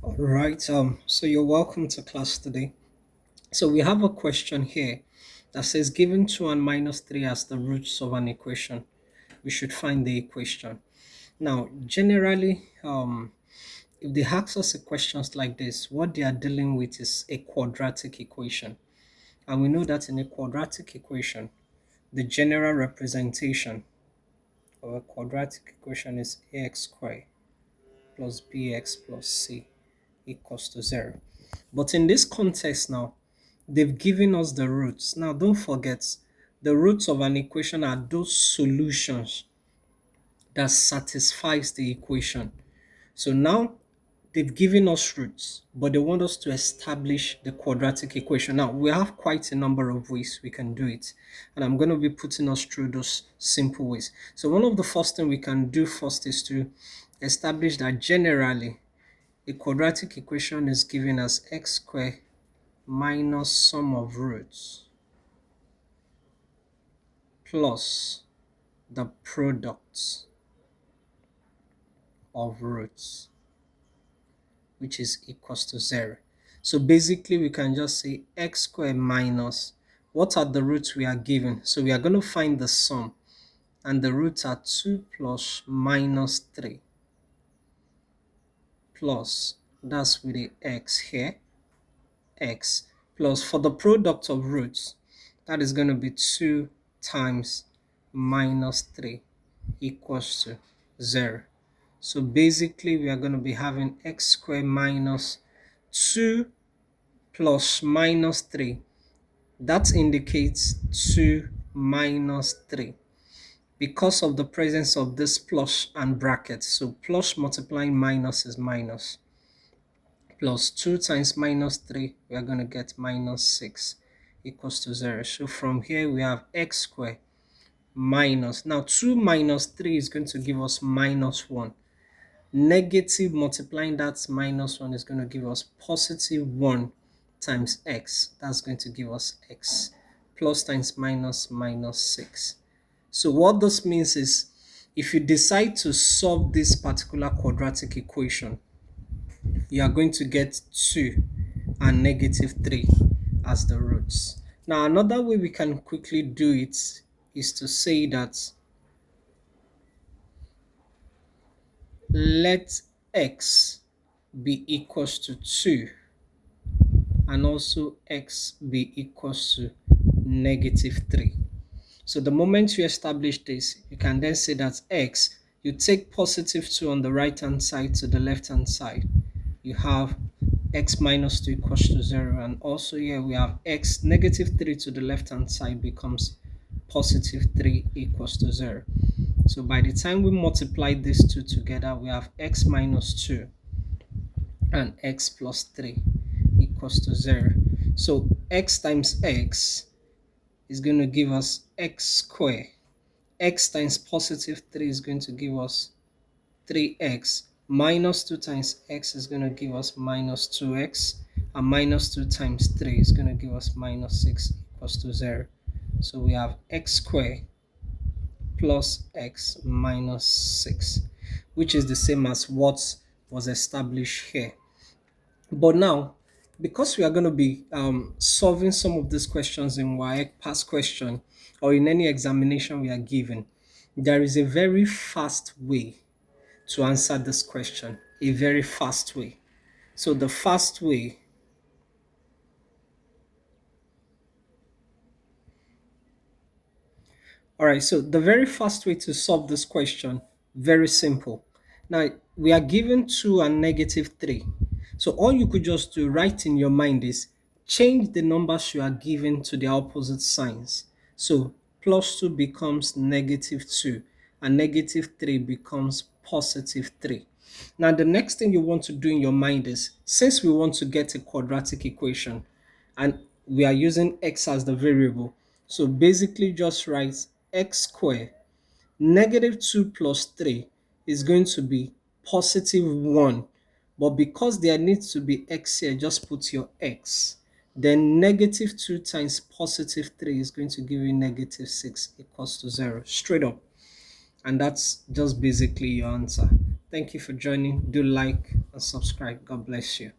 All right, so you're welcome to class today. So we have a question here that says given 2 and minus 3 as the roots of an equation, we should find the equation. Now, generally, if they ask us a questions like this, what they are dealing with is a quadratic equation. And we know that in a quadratic equation, the general representation of a quadratic equation is ax squared plus bx plus c equals to 0. But in this context now, they've given us the roots. Now, don't forget, the roots of an equation are those solutions that satisfies the equation. So now they've given us roots, but they want us to establish the quadratic equation. Now, we have quite a number of ways we can do it, and I'm going to be putting us through those simple ways. So one of the first thing we can do first is to establish that generally a quadratic equation is given as x squared minus sum of roots plus the product of roots, which is equals to 0. So basically we can just say x squared minus, what are the roots we are given? So we are going to find the sum, and the roots are 2 plus minus 3 plus, that's with the x here, x plus, for the product of roots, that is going to be 2 times minus 3 equals to 0. So basically we are going to be having x squared minus 2 plus minus 3. That indicates 2 minus 3 because of the presence of this plus and bracket. So plus multiplying minus is minus. Plus 2 times minus 3, we are going to get minus 6 equals to 0. So from here we have x squared minus, now 2 minus 3 is going to give us minus 1. Negative multiplying that minus 1 is going to give us positive 1 times x. That's going to give us x. Plus times minus minus 6. So what this means is, if you decide to solve this particular quadratic equation, you are going to get 2 and negative 3 as the roots. Now, another way we can quickly do it is to say that let x be equals to 2 and also x be equals to negative 3. So the moment you establish this, you can then say that x, you take positive 2 on the right hand side to the left hand side. You have x minus 2 equals to 0, and also here we have x negative 3 to the left hand side becomes positive 3 equals to 0. So by the time we multiply these two together, we have x minus 2 and x plus 3 equals to 0. So x times x is going to give us x squared. X times positive 3 is going to give us 3x. Minus 2 times x is going to give us minus 2x. And minus 2 times 3 is going to give us minus 6 equals to 0. So we have x squared plus x minus 6, which is the same as what was established here. But now, because we are going to be solving some of these questions in WAEC past question or in any examination we are given, there is a very fast way to answer this question. A very fast way. So the fast way, all right, so the very fast way to solve this question, very simple. Now, we are given 2 and negative 3. So all you could just do right in your mind is change the numbers you are given to the opposite signs. So plus 2 becomes negative 2 and negative 3 becomes positive 3. Now, the next thing you want to do in your mind is, since we want to get a quadratic equation and we are using x as the variable, so basically just write x squared. Negative 2 plus 3 is going to be positive 1. But because there needs to be x here, just put your x. Then negative 2 times positive 3 is going to give you negative 6 equals to 0. Straight up. And that's just basically your answer. Thank you for joining. Do like, and subscribe. God bless you.